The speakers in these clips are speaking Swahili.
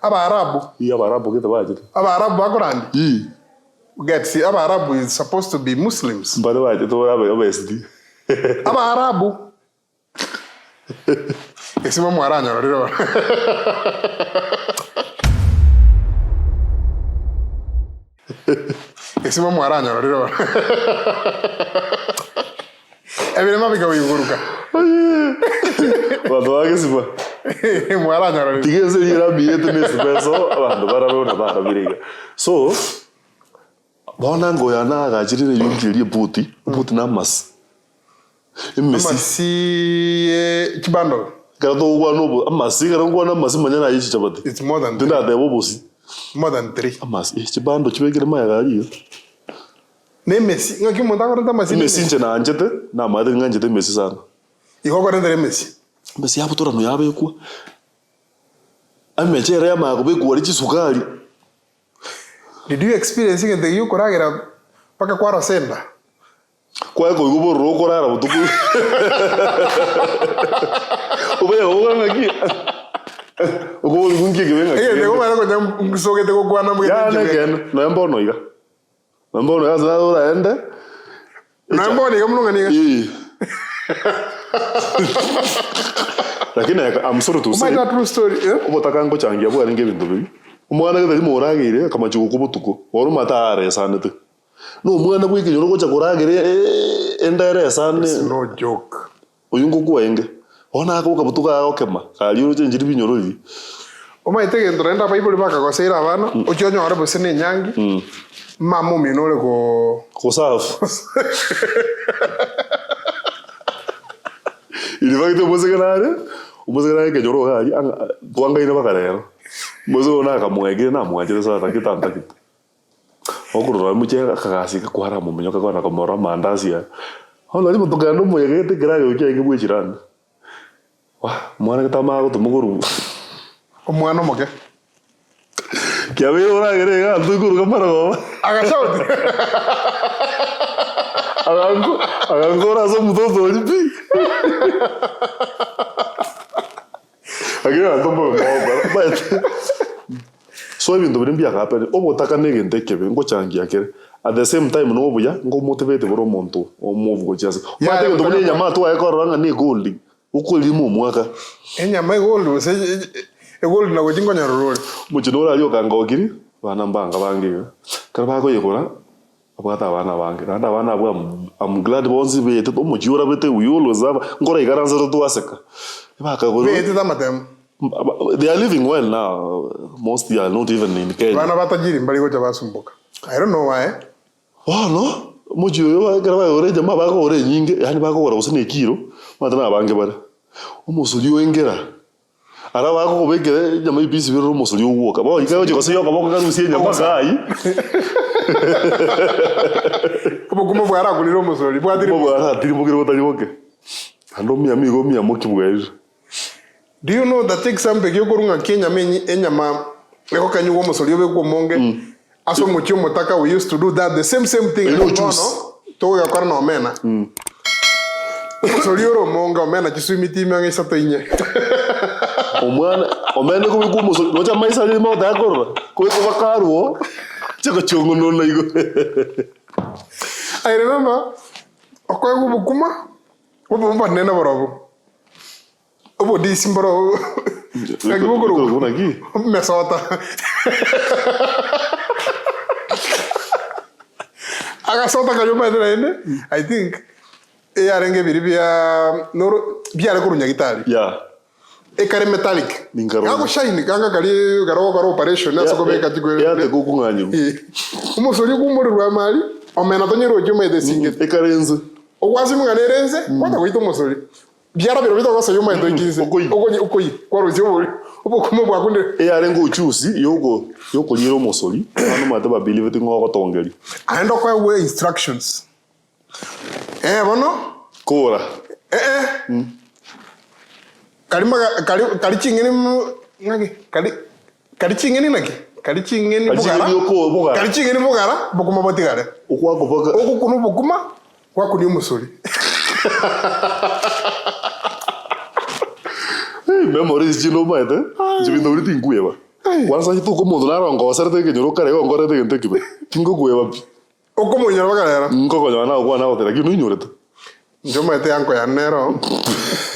Arabu. Yeah, Arabu get the budget. Arabu background. Yeah. Get see, Arabu is supposed to be Muslims. But the budget to Arabu. Arabu. Ese mo aranya rero. Ese mo aranya rero. Ebile mabika uyuguruka. Watu wake sipa. Aranya rero. Tigeze yira biyete nesipeso abantu barabona barabiriga. So bona ngo yana agajirire yungiriye buti na masi. Masi kibando. Gado ugwa no amasi garangwa na masi manyana yichi chabati. It's more than tunda de bobosi. More than 3. Amasi kibando chibegere maya gariyo. Ne Messi ngaki monta ngorenta Messi. Messi nje na anjete na madre nganjete Messi sana. Ihoko rendere Messi. Messi yabutora no yabe ku. Amechere ya magobe ku ari chisukari. Did you experience it the yuko ragera paka kwa Rosenda? Kwa ko yuko roko rara butuku. Obe ngaki. Ugo ngungi gebenga. Nego mara ko nyam soge te ko kwana mu. Ya negen no mbono iga. Mbono ya za ende. Na mbono iga mununga niga. Lakini I'm sorry to say. My true story. Ubotaka ngo changia bwa nge bintu bibi. Umwana gethari moragire kama chuko butuku. Woru matare sanete. No mwana bwike nyoro gocha kuragire endere sane. It's no joke. Oyungu kuenge. Ona ko kabutuka okema. Kali uro chenjiri binyoro ibi. Omaitege ndorenda Bible baka ko seira abana. Ochonyo ara bosene nyangi. Mamo minole ko safu. Ili vakite umusekanare ke joro haji tuanga ina bakarero. Mozo na kamwege na mwajire sa takita ntakita. Okurora muche kakasi kwara mu menyoka kwana kamora mandazi ya. Hono limo tokando mwege te grayo ke ngebwe jirani. Wah, mwana kitama ko tumuguru. Omwana moke. Kiabe ora gere ga tukuru kamara go. Agashauti. Agangora so mutoto lipi. Agira tombo mo bara. So ibintu biri akapere obotaka negente kebe ngo changia kere. At the same time no buya ngo motivate boro monto omuvugo cyase. Mate ngo ndumye nyama to ayikoranga ni gold. Ukuli mu mwaka. Enyama gold se gold na gojingo nyaroro. Mujinora yo kangogiri bana mbanga bangiga. Karaba ko yekora abata bana bangi. Randa bana bwa I'm glad bonzi bete to mujura bete uyulo zaba ngora igaranza to aseka. Ibaka go. Bete tamatem. They are living well now. Most are not even in Kenya. Bana batajiri mbali gocha basumbuka. I don't know why. Oh no. Mujiyo yo garaba ore jama ba ko ore nyinge yani ba ko ora usine kiro. Matana bange bare. Umusuliyo engera. Ara ba ko bege jama ibisi biro umusuliyo woka. Ba ikayo je ko se yo ka boko karusiye nyama kai. Kubo kumo bwara kuliro umusuli. Bwadiri bwara tiri mugire botayoke. Ando mi amigo mi amoki bwaje. Do you know that takes some big yokurunga Kenya menyi enyama eko kanyugo musoli obe ko monge aso mucho motaka we used to do that the same thing no to ya kwarna omena musoli oro monga omena kisumiti mangi sato inye omwana omena ko biku musoli no chama isa mo da korra ko bakaruo chako chongo no na igo. I remember okoy bukuma obo mbanena borobo obo disimboro ngibuguru unagi mesota aga sota ka yoma ene I think arenge biribia noro biare kurunya gitari kare metallic ngago shine ganga kali garo operation aso ko beka tigwe ya te kukunganyu umusori kumuri rwa mali omena tonyero juma ide singe karenze ogwazi munganerenze kwata kwito umusori biara biro bito goso yuma ndo ikinze okoyi kwaruzi obo kumo bwakunde arengo uchusi yoko nyiro umusori hano mate ba believe tingo gotongeri ando kwa we instructions bono kora kali chingeni ngaki kali chingeni naki kali chingeni bugara kali chingeni bugara bukuma botigare okwako boka okukuno bukuma kwakuni umusori memories jino maite jibindo uri tinguye ba Kwanza kitu ko mundu narongo sarte ke nyoro kare ngo rete gente kibe. Kingo kuewa. Okomo nyoro bakara. Ngo ko nyana ko na otera kinu nyorete. Njoma ete yanko ya nero.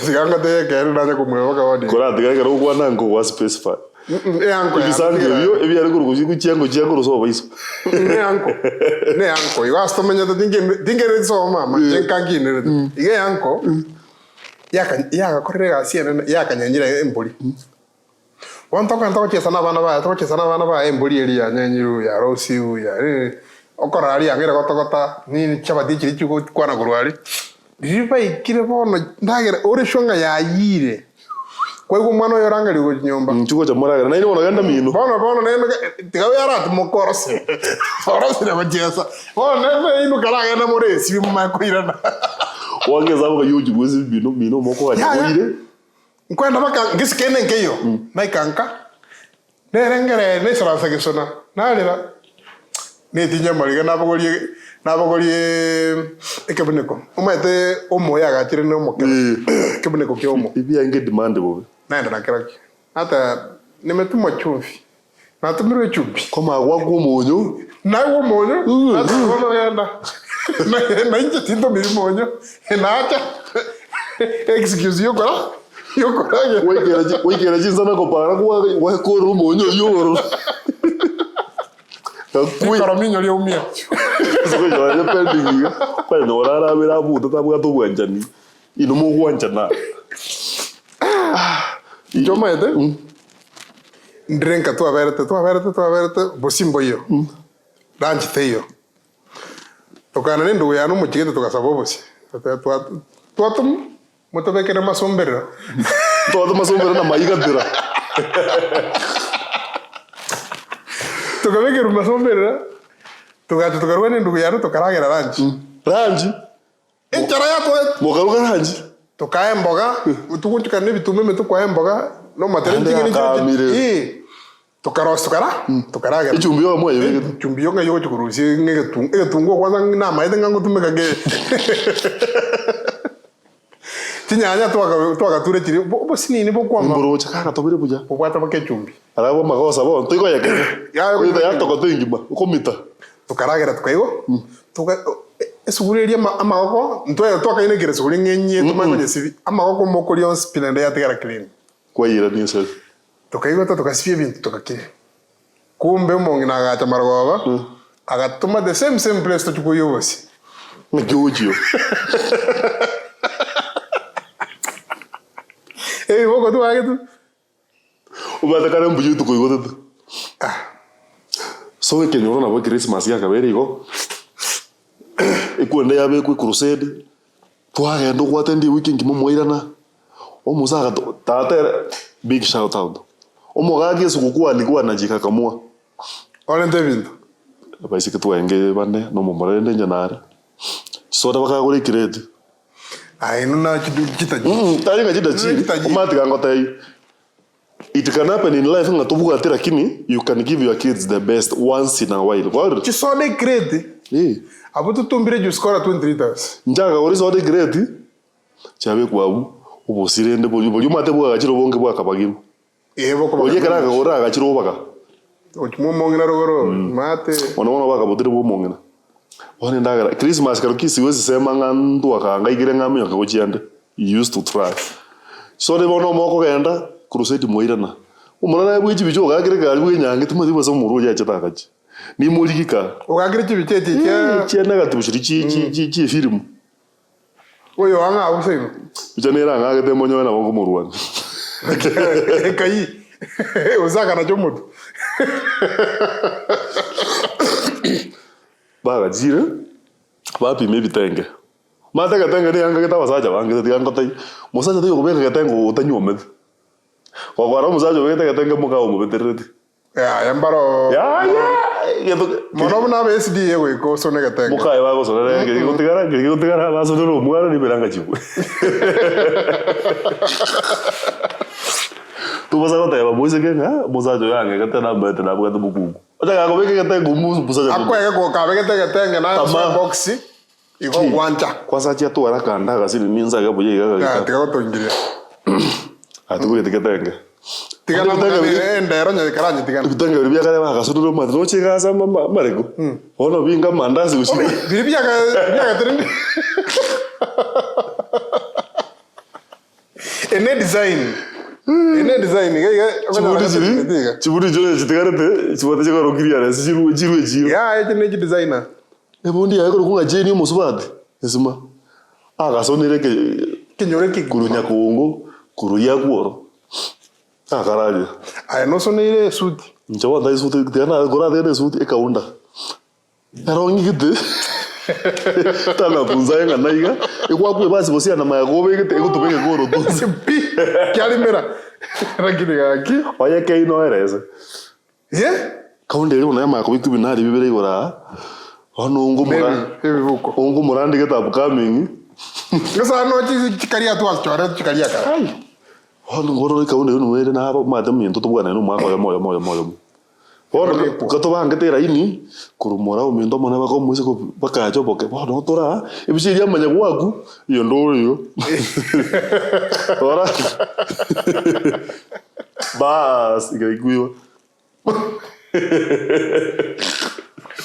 Siganga te ke ndanya kumwe bakawadi. Kora tiga kero kwa nango wa specify. Yanko ya. Bisange yo ebi ari kuru kuji kuchengo chengo so baiso. Yanko. Ne yanko. Yo asto menya dinge so mama chenkangi ne. Ige yanko. Yaka korega siena yaka nyanyira emboli. Wantoka ntoko chesana bana ba emboli eri ya nyanyiru ya rosiu ya okorari agira gotogota ni chabati chiri chuko kwana kurwari. Jipa ikire bono ndagera ore shonga ya yire. Kwa hiyo mwana yoranga ligo nyomba. Chuko cha moraga na ile wana ganda mino. Bono nene tigawe arat mokorose. Orose na bajesa. Bono nene inu karaga na more si mama ko irana. Wange zabo ka yuji gwezi mino moko wa nyire. Nkwenda baka gisikene nkeyo. Naikanka. Nerengere ne sarasa gesona. Nalira. Ne tinya mariga nabagori ekebuneko. Umete omoya gachire no mokero. Kebuneko kyomo. Ibi yange demand bobe. Naenda nakiraki. Hata nimetuma chumvi. Natumirwe chumvi. Koma agwa monyo. Nawo monyo. Natumirwe yanda. Na inje tinto miri monyo. Naacha. Excuse you gora. Wekera jinsa na kopara kwa koro monyo yoro. Koro minyo lio umia. Soko yo pending. Kwa no rara bera buta tabuga to wanjani. Ino mo wanjana. Njoma ete. Ndrenka tu averte bosimbo yo. Danchi teyo. Tokana nendo ya no muchigete tokasabobosi. Tuatum mutobekere masombera. Todo masombera na maigatira. Tukabekere masombera. Tukarwane ndugu yaro tokaragera ranchi. Ranchi? Enchara ya to. Mogaruka ranchi. Tukae mboga, tukunchuka ne bitume tukwae mboga, no materi ngini. Tukara. Ichumbio moyo wege. Chumbio nga yo chukurusi ngetungo kwanza na maite ngango tumeka ge. Tinyanya twaka ture chiri bo sinini bo kwa mboro chakaka tobire buja. Bo kwata bake chumbi. Arabo magosa bo tiko yake. Ya toko tingima ukomita. Tukaragera tukaigo. Esuguriria amagoko ntwe twakaine kire suguri ngenye tumanye sivi amagoko mokorion spinende ya tigara clean. Kwa ira ni sel. Tukaigo tukasifie bintu tukake. Kumbe umongi na agacha margoba. Agatuma the same place tukuyobosi. Ngujio. Boko tu agetu. Ubata kare mbuju tukuyogo tu. So we kenyoro na bo Christmas ya kabere igo. Ikwende yabe ku crusade. Twagenda kwatendi weekend momoirana. Omusaga tate big shout out. Omogage sukukua alikuwa anajika kamua. Ole David. Baisi kitwenge bane no momorende nyanara. Soda bakagore kirete. Ai nuna chitaji. Tari ngajida umati kangotai. It can happen in life ngatubuga tira kini you can give your kids the best once in a while. What? Chisode krete. Abutu tumbire ju score 23,000. Njaga ori sode krete. Chabe kwabu ubusirende boyu mate bwa gachiro bonge bwa kabagimo. Boko. Oye karaga ora gachiro baka. Ochimo mongina rogoro mate. Ona baka botire bo mongina. One ndagara Christmas karukisi wezi sema ngandu akanga igire ngami akagochiande. You used to try. So de bono moko genda crusade moirana. Umurana bwiji bijo gagire gari bwinyange tumwe bibazo mu ruya cyatakaje. Ni murigika. Ugagire kibitete cya naga tubushiri ci film. Oyo anga usego. Bijanera ngage demonyo na bongo mu Rwanda. Kai. Uzaka na jomutu. Baga jire. Bapi mebitenge. Mata gatenge ni anga geta basaja bange ti anga tai. Musaja ti kubeka gatengo utanyome. Kwa kwara musaja weta gatenge muka o mubeterete. Ya yambaro. Ya. Mono na BSD yewe ko so negatenga. Muka eba go so ne gutigara baso no muara ni beranga chibu. Tu basa ko teba boise kenga musaja yange gatena bete na bwa buku. Otaga ko beke gatengo musaja. Akwege ko ka beke gatenga na boxi. Iko kwanja. Kwasa chia tu ara kanda gasini ninza ga boye ga. Ya tiga to ngire. Atu ko gatenga. Tigana ndero nya karanya tigana. Bitanga bibya kale bakasuduro matro chikaza mareko. Ono binga mandazi usiku. Bibya ka trend. Ene design chibudi jole chitigarete chibode chikoro kiriara chiru ya ene designer ebondi yakoro kunga jeni musubade esima agasonere kinyore kurunya kuungo kuruya kuoro akaraje aya no sonere suit nchawa dai suit tena gora dai suit ekaunda arongi gite tana bunza nga naiga ekwapu basi bosia na magobe gite ekutubeke goro tu Kyalimera. Ragire gaki. Oya ke ino ereze. Ye? Kaunde rero na mako bitu binari bibere igora. Ono ngumura. Ebibuko. Ngumura ndike upcoming. Ngasa no chikaria tu alchora chikaria ka. Ono ngoro kaunde no were na aba madam yento to bwana no mako ya moyo. Ono kato bangetera ini kurumora umindo mona bako mwise ko bakajo boke. Ono tora ebishiria manya gwaku iyo ndoro. Ora. Bas, ikaikuiwa.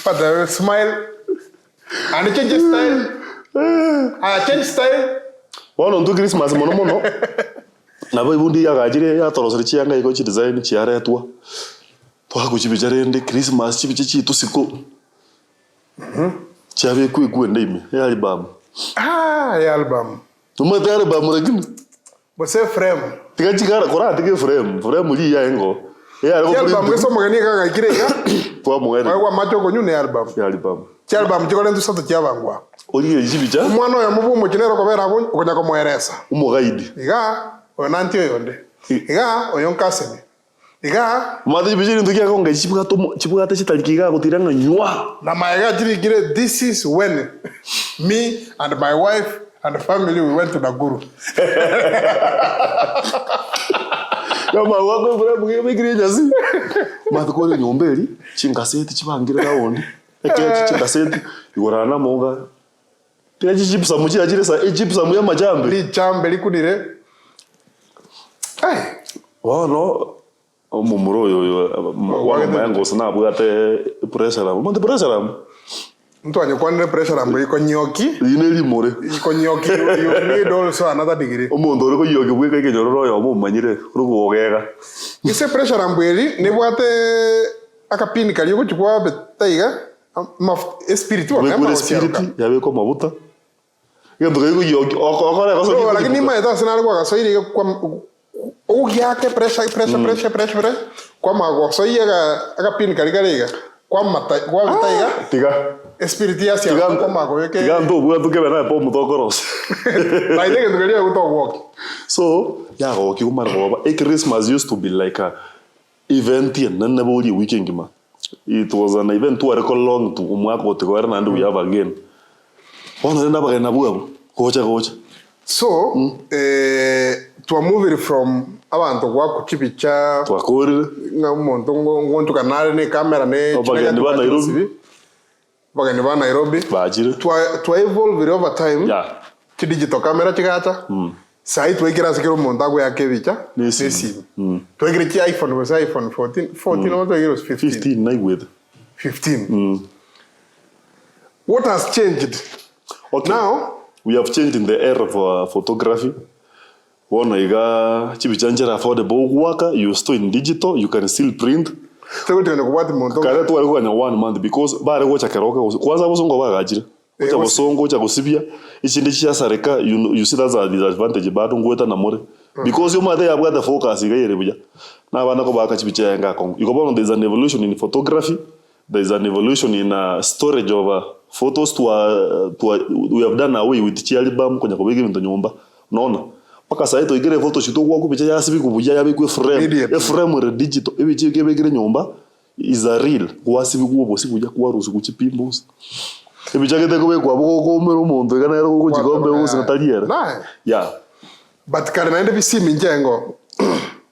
But the smile and change style. Change style. Ono ndu Christmas mono. Na boy bundi yagajire ya torosere chianga iko chi design chiara yatwa. Twa kuchibijarende Christmas chibichi tusiko. Chabe ku ndime ya album. Ya album. Tumata album regini. Bose frame. Tiga chikara kora tige frame li ya engo. Ya album ngeso mogani ka kireka. Kwa mwere. Kwa macho ko nyune album. Ya album. Chi album chikole ndu sato chiabangwa. Oli chibicha. Mwana ya mubumo chinero ko bera ko kunya ko mweresa. Umugaidi. Iga onantio yonde. Iga oyonkasemi. Iga mati bijiri ndukia konga chibuka chitalikiga gutiranga nywa. Na maega chirikire this is when me and my wife and the family we went to Nakuru. Kama wako bora bugire jazi. Matukore nyomberi chingaseti chibangira raondi. Eke chingaseti igorana monga. Tira chipsa muchi ajire sa chipsa muya majambe. Li chambe likudire. Wano omumuro yo wana mayango sana bugate pressure amo. Monte pressure amo. Mtu anyokwanire pressure amo iko nyoki. Ine limore. Iko nyoki you need also another degree. Omuntu ori ko yoki bweka ke nyororo yo mo manyire rugogega. Ise pressure amo eri ne bwate akapini kali ko chukwa betaiga espiritual kama spirit yabe ko mabuta. Ngendo ko yoki okora ko so. Lakini maeta sana kwa kasoiri kwa ugiake pressure kwa magoso yega akapini kaliga kwa mata kwa bitaiga tiga espiritu ya sia kwa mago yake tiga ndo bwa tuke bana po mutokoros na ile ngelia go to walk so ya go ki umar go ba Christmas used to be like a event in na body weekend ma it was an event where ko long to umwaka go to na ndu ya again ona nda ba na bwa gocha so to a movie from abantu kwa kuchipicha twakorire na umuntu ngontu kanale ne camera ne bagani ba Nairobi bajire to evolve over time yeah ki digital camera chigata sai twekira sikiro umuntu agwe yake bicha nesi twekira ki iPhone was iPhone 14 or 15 na with 15 what has changed okay now we have changed in the era of photography. One iga chibichanjera affordable worker, you store in digital, you can still print. So tena kubati monto. Kale tu alikuwa na 1 month because bare gocha keroka kwanza bosongo bagajira. Gocha bosongo cha kusibia ichinde chia sareka you see that's a disadvantage bado ngweta na more. Because you mother have got the focus iga yere buja. Na bana ko baka chibicha nga kongo. You go there is an evolution in photography, there is an evolution in storage of photos we have done away with chi album kwenye kubege ndo nyumba. Unaona? Paka saito igere photo shoot kwa kupicha ya sibi kubuja ya bikwe frame frame re digital ebichi kebegere nyumba is a real kwa sibi kubo sibuja kwa rusu kuchipimbos ebicha kete kobe kwa boko ko mero muntu kana ero ko chigombe usi nataliera yeah but kana ende bisi minjengo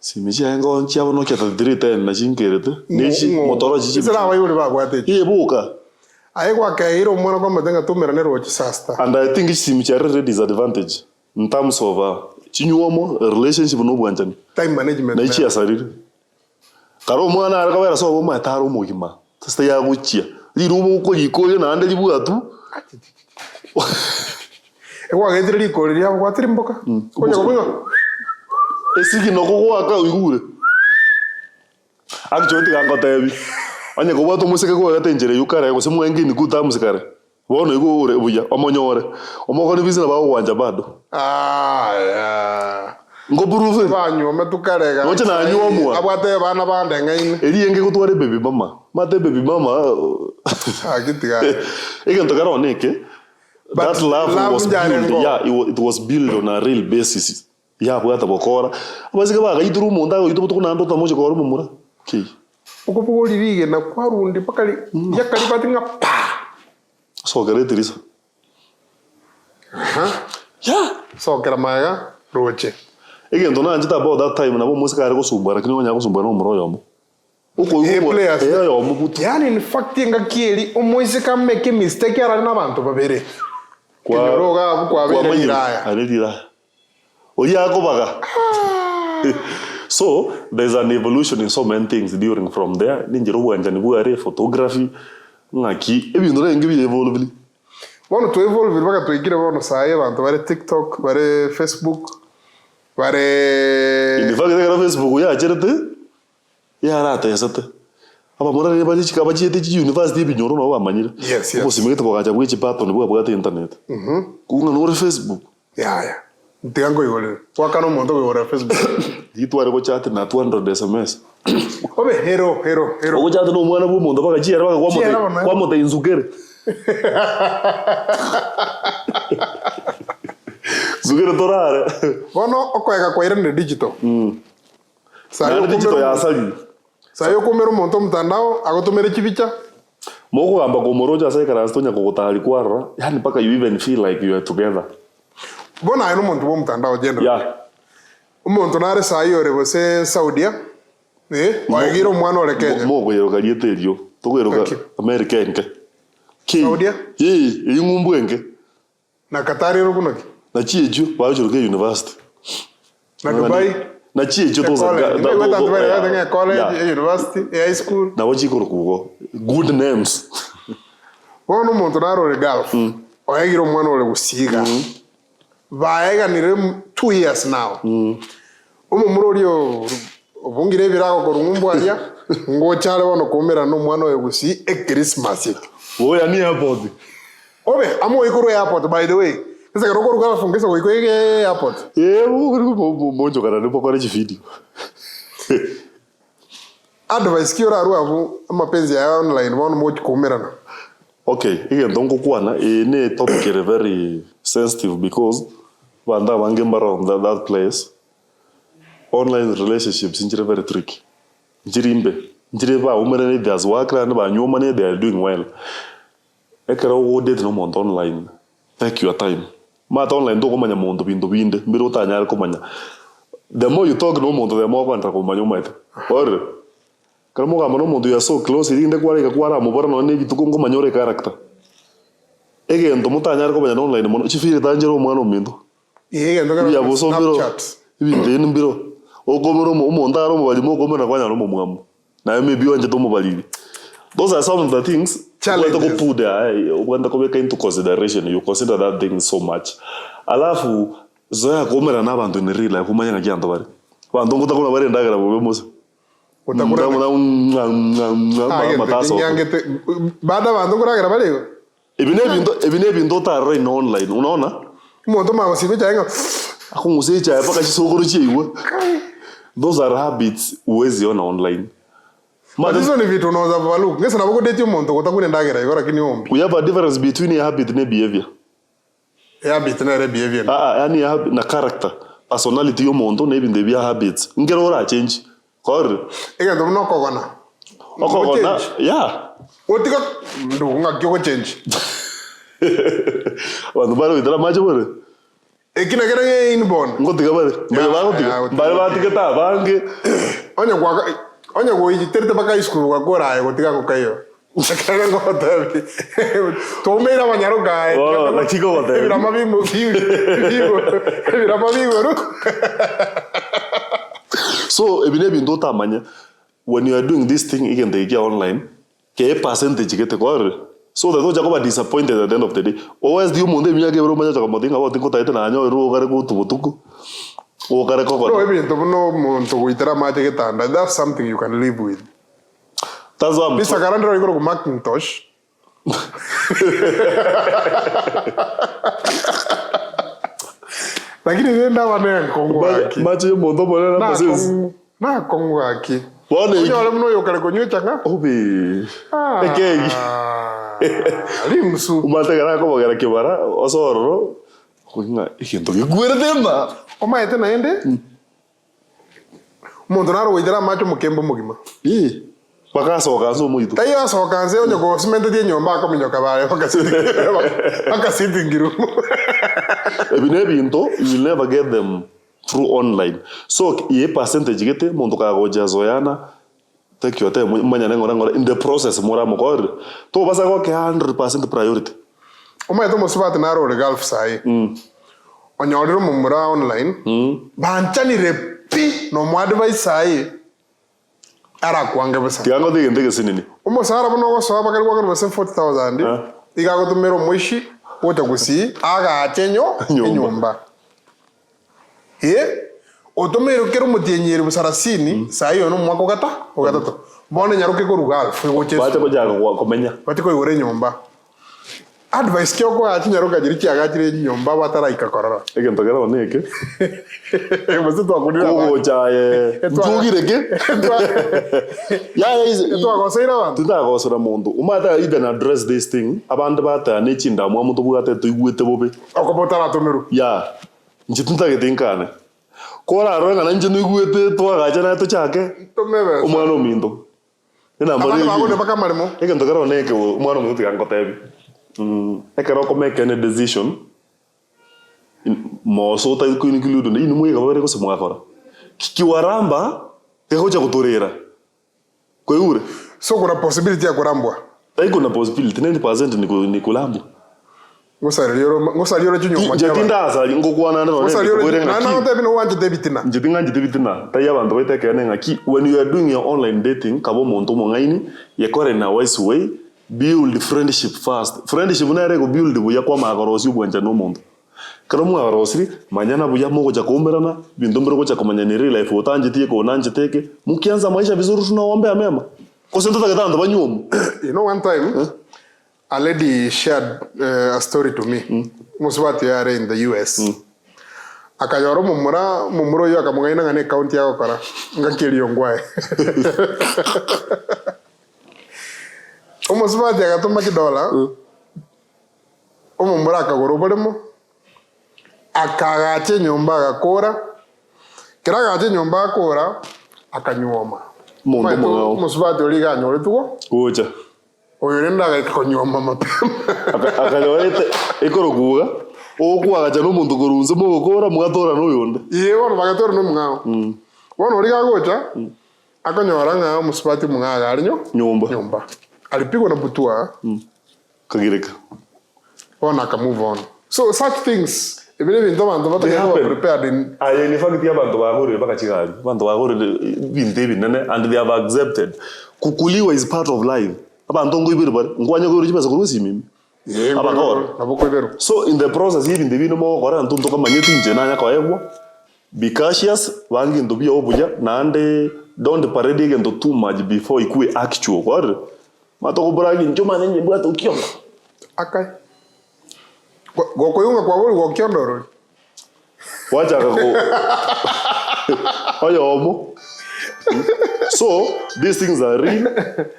siminjengo nchiabo no kyata 310 na chinkerete nechi motoro chichi sira bayuri bagwate yebuka ayekwa kairo mwana kwa matenga tumera nero chisasta and I think it's simchare disadvantage in terms of chinyuomo relationship no bwanjani time management na ichi asarire karo mwana akabera so mo ataro mugima tasta ya guchia lirumo ko yikoyo na ande libwatu ewa getire likori ya gwatiri mboka konya konya esigi no ko aka uigure akjonti kangotebi anya ko bato museke ko gatenjere yukare ko semwe ngini kuta musikare bono igo ure buya omonyore omoko ni bizina ba wanja bado ya ngo buruve banyu metukarega ngoche na nyuomwa abwate bana bande ngaine erienge gutware baby mama mate baby mama agitiga egento karo neke that love was built, yeah, it was built on a real basis. Yeah, bwata bokora. Abazike baga ituru munda go itubutu kuna ndo tamoje ko rumumura. Okay. Uko lirige na kwarundi pakali yakali batinga pa. So gare Teresa. Yeah. So kera maga roche. Egento na njita about that time na bo musika ari go sumbara kini onya go sumbara no muro yomo. Uko yomo butu. Yani in fact nga kieli omoise make mistake ara na bantu babere. So there's an evolution in so many things during from there. Ninjiro wanjani buare photography ngaki ebindura ngibi evolve. Bono to evolve baka to ikire bono saye bantu bare TikTok, bare Facebook, bare in fact the Facebook ya cherete ya rata yasate. Aba mora ne baje chika baje te university binyoro no bamanyira. Yes. Ko simeke bakaja bwe chipato ne bwa internet. Kunga no Facebook. Ya. Ndigango yole. Wakano mondo go Facebook. Ditware ko chat na 200 SMS. Obe hero. Ko chat no mwana bu mondo baka chiera baka kwa mote inzugere. Zugere torare. Bono okoega kwa irene digital. Sayo digital ya asali. Sayo kumero monto mtandao agotomere chibicha moko amba komoroja sai karastonya kokotali kwara yani paka you even feel like you are together bona ayo monto bo mtandao general yeah umonto nare sayo rebose Saudia waigiro mwana ole Kenya moko yero karieterio togero America enke Saudia ingumbu enke na Qatar ro kunoki na chieju bajo ke university na Dubai na chieju to za college university high school na wachi kugo good names wono monto naro le golf waigiro mwana ole gusiga vaega nire 2 years now umurorio obungire birago korungumbu alia ngo chale wono komera no mwana we gusi Christmas oya ni airport obe amo ikuru airport by the way sasa karoko ruka fungesa ko ikoige airport mojo kana ne pokora video advice kiora ruavu amapenzi ya online wono mojo komera na okay igen dongo kwana ne topic is very sensitive because wanda bange around that place online relationships injire very tricky njire ba umere there's work and ba nyoma ne they are doing well ekara wo date no monto online take your time mata online do komanya mondo bindo binde mbiro tanyar komanya the more you talk no mondo the more kwanta komanya umete or kalmo ga mondo you are so close inde kwara mo bara no ne bituko ngomanyore character egento mutanyar komanya online mono chifire tanjero mwana mindo ndo kana Snapchat ibinde mbiro okomero mo mondaro mo bali mo komera kwanya no mo mwamu na maybe wanje to mo bali those are some of the things challenges to put there wanda ko beka into consideration you consider that thing so much alafu zoya komera na bantu ni real life kumanya ngyanto bari bantu ngutakuna bari ndagara bobe mose utakura mataso baada bantu kuragara bari ebine bindo taro in online unaona mondo ma wasibe changa akunguse cha paka chisogoro chiwe those are habits uwezi ona online madizo ni vitu unaanza valu ngesa naboko date umuntu kutakune ndagera igora kini ombi we have a difference between a habit and behavior habit na behavior yani na character personality y'umuntu na ibinde bya habits ngero ora change kor ega ndo nokogona yeah otika ndo ngakyo change wanu baro idara macho bore ekina kera inborn ngotika bare batiketa bange onya go yiterete baka school gakora ayo gotika ko kayo Akara ngotabi. Tomera banyaruga. Oh, la chico ngotabi. Birama bimu. Birama bimu. So, ebine bintu tamanya when you are doing this thing again the online, ke percentage get ko. So that oja ko disappointed at the end of the day. Always the monde mi age bro manya ka modinga bo tinko taite na nyo ro gare ko tubutuku. O gare ko ko. No, ebintu no muntu witera mate getanda. That's something you can live with. That's what I'm Mr. Karandro iko ku Macintosh. Lakini nenda wane kongo aki. Macho mondo bole na process. Na kongo aki. Wale. Onyo mno yo kale konyo changa. Obi. Ekegi. Limsu. Umate gara ko gara kibara osoro. Kuinga ikinto giguerdema. Oma ete na ende? Mondo naro witera macho mukembo mugima. Bakasoka zo muito. Tai asoka nze onyo go cement die nyomba ko minyoka bare bakasiti ngiru. Ebine binto you will never get them through online. So ye percentage gete mondo ka go jazoyana take your time manya ngora in the process mora mokor. To basa go ke 100% priority. Oma eto mosibati naro le golf sai. Onyo mumura online. Banchani repi no mo advice sai. Ara kuange basa. Tiango de ngende sinini. Umo sara bono go soba kali wakari basa 40,000. Iga go tumero mwishi wota gusi aga atenyo nyumba. Otomero kero mutienyeri busarasini sai ono mwako gata to. Bone nyaruke ko rugal fu go chesu. Bate ko jaga ko komenya. Bate ko igore nyumba. Advice kyo ko ati nyaruka jiri kiaga jiri nyumba batara ikakorora. Ege ntogera oneke. Basi to akunira. Ko chaye. Njugireke. Ya is. To agoseira bantu. Tuta agosora mundu. Umata even address this thing. Abantu bata ne chinda mu muntu bugate to igwete bobe. Akobotara tomeru. Ya. Njitunta getinkane. Kora ronga na njinu igwete to agacha na to chake. Tomebe. Umwana ominto. Ina mbari. Abana baka marimo. Ege ntogera oneke umwana ominto tigangotebi. Ekero ko make any decision mo so ta ku ni kiludo ni mu ga bare ko se mo akora kiwaramba te hoja kutorera ko ure So kuna possibility ya kurambwa. Tai kuna possibility 90% ni kulambu ngosaliyo chinyo machaba jatinda sa ngokwana ndo na tebi no wanje debitina debitina tai abantu baiteke ngaki when you are doing your online dating kabo muntu mongaini yekore na wise way build friendship first. Friendship na rego build buya kwa magorosi ubwanja no muntu. Karo mu agorosi manyana buya mugo cha kuomberana bintu mbero cha kumanya ni real life utanjitie ko nanjiteke mukianza maisha vizuri tunaombea mema. Kwa sababu tutakatanda banyumu. You know one time a lady shared a story to me. Muswati yare in the US. Akayoro mumuro yo akamungaina ngane account yako kara ngakiri yongwae. Umuswati agatuma kidola. Umumura akagoro balemo. Akagache nyumba agakora. Kiragache nyumba akora akanyoma. Muswati oliga nyore tuko. Ocha. Oyerenda gakonyoma mapema. Akanyorete ikoroguga. Okwa agacha no muntu gorunze mo gukora mugatora no yonde. Iye wono bagatora no mungao. Wono oliga gocha. Akanyora nga muswati mungaga alinyo nyumba. Alipigwa na butua. Kagireka. Ona aka move on. So such things even though abantu bataka prepared in in fact ya bantu bagore bakachigabi. Bantu bagore binde binene and they have accepted. Kukuliwa is part of life. Abantu ngoibiri bare ngwanya go rujibasa kurusi mimi. Abakora. So in the process even the bino mo kora ntunto kama nyeti nje nanya kwa ego. Be cautious wangi ndo bia obuja na ande don't parade into too much before ikue actual kora. Matoko bragi njoma nenye bwata ukiondo. Akai. Gokoyunga kwa wori okiondo ro. Wacha kako. Oyo omo. So these things are real.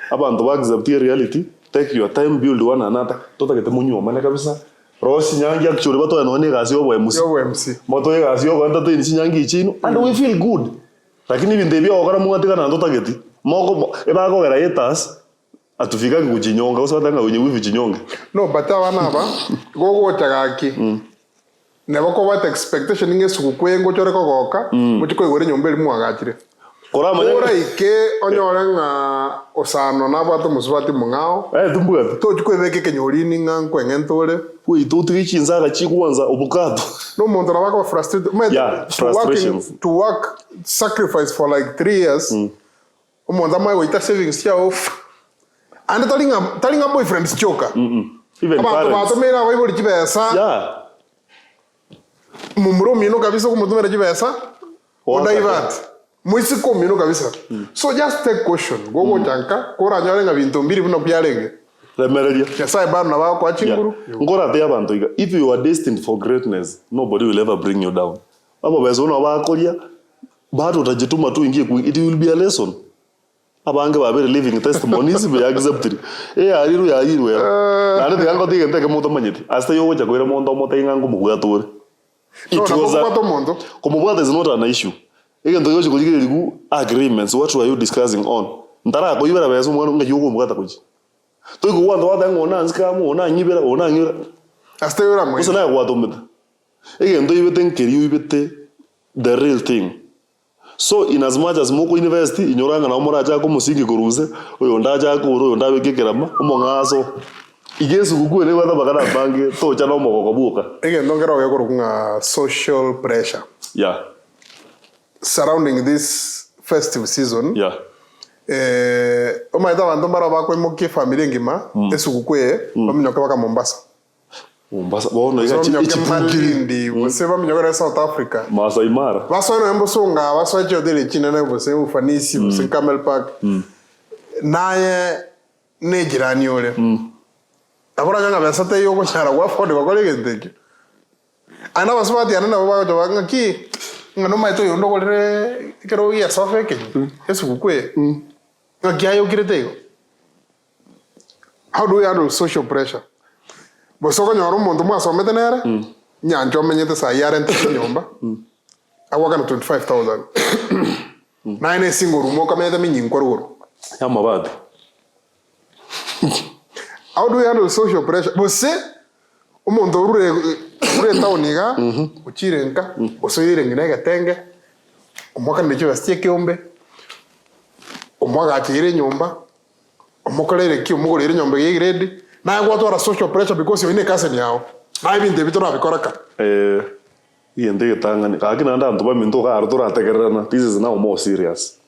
Abantu ba accept reality. Take your time, build one another. Tota kete munyo mane kabisa. Rosi nyangi actually bato yanone gazi obo MC. Moto ye gazi obo anta tini nyangi chino and we feel good. Lakini bindebia okara mugatika na ndota geti. Moko eba ko gara yetas. Atufika kujinyonga usatanga wenye wivu jinyonga. No bata wana ba gogo chagaki. Nebo ko what expectation nge sukukwengo chore ko goka mutiko igore nyombeli mu agachire. Ora ike onyorenga OSANO na bwato musubati mungao. Tumbuga. To chikwebeke kenyorini nga kwengentole. Ui to twichinza ga chikwanza obukato. No muntu na bako frustrated. To work sacrifice for like 3 years. Umuntu amwe wita savings yao. And talinga boyfriends choka. Even parents. Abantu mera bayibuli kibesa. Yeah. Mumuro mino kabisa kumutumira kibesa. Odaivat. Mwisi komino kabisa. So just take caution. Gogo janka kora nyarenga bintu mbiri bino byarenge. Remeredia. Yasa ibana ba kwa chinguru. Ngora te abantu iga. If you are destined for greatness, nobody will ever bring you down. Abo bezona bakoria bado utajituma tu ingie it will be a lesson. Abange babere living testimonies be accepted. Ariru ya. Na ndio yango tige nteke muntu manyiti. Asta yo wacha kwera muntu motenga ngumugwa tore. It was a komubwata is not an issue. Ege ndo yoje kujigire ligu agreements. What were you discussing on? Ntara ko ibera bezo mwana nga yugo mubwata kuji. To go wanda wada ngona nzika mu ona nyibera ona nyira. Asta yora mwe. Usana kwa tometa. Ege ndo ibete nkeri ibete the real thing. So in as much as moko university inyoranga na umura acha ko musingi kuruze oyo ndaja ko oyo ndabe kekerama umongaso. Igesu kukwele wada bagara bange to cha no moko buka. Ege ndo ngara oyo kurunga social pressure. Yeah. Surrounding this festive season. Yeah. Omaita bantu bara bakwe moke family ngima esukukwe baminyoka baka Mombasa. Mombasa bona iga chipukirindi wose baminyoka South Africa. Masai Mara. Baso no mbosonga baso jodele china na bose ufanisi bose Camel Park. Naye ne jirani ole. Abora nyanga basate yo ko chara wa fode bakole genteke. Ana basubati ana baba jo banga ki ngano maito yo ndo kolere kero ya sofe ke. Esukukwe. Ngayo kiretego. How do we handle social pressure? Bosoko nyoro muntu mwasomete nere nyanjo menyete sa yare nte nyomba awaka na 25,000 naine single room okamete minyinko ruro yamabadi. How do we handle social pressure? Bose umuntu rure tawniga uchirenka osoyire nginega tenge umwaka ndicho bastie kiombe umwaka atire nyomba umukolere ki umugorere nyomba yegrade na gwatwara social pressure because you in cousin yao na ibinde bitora bikoraka yende tangani kakina ndantu ba minto ka artura tegerana. This is now more serious.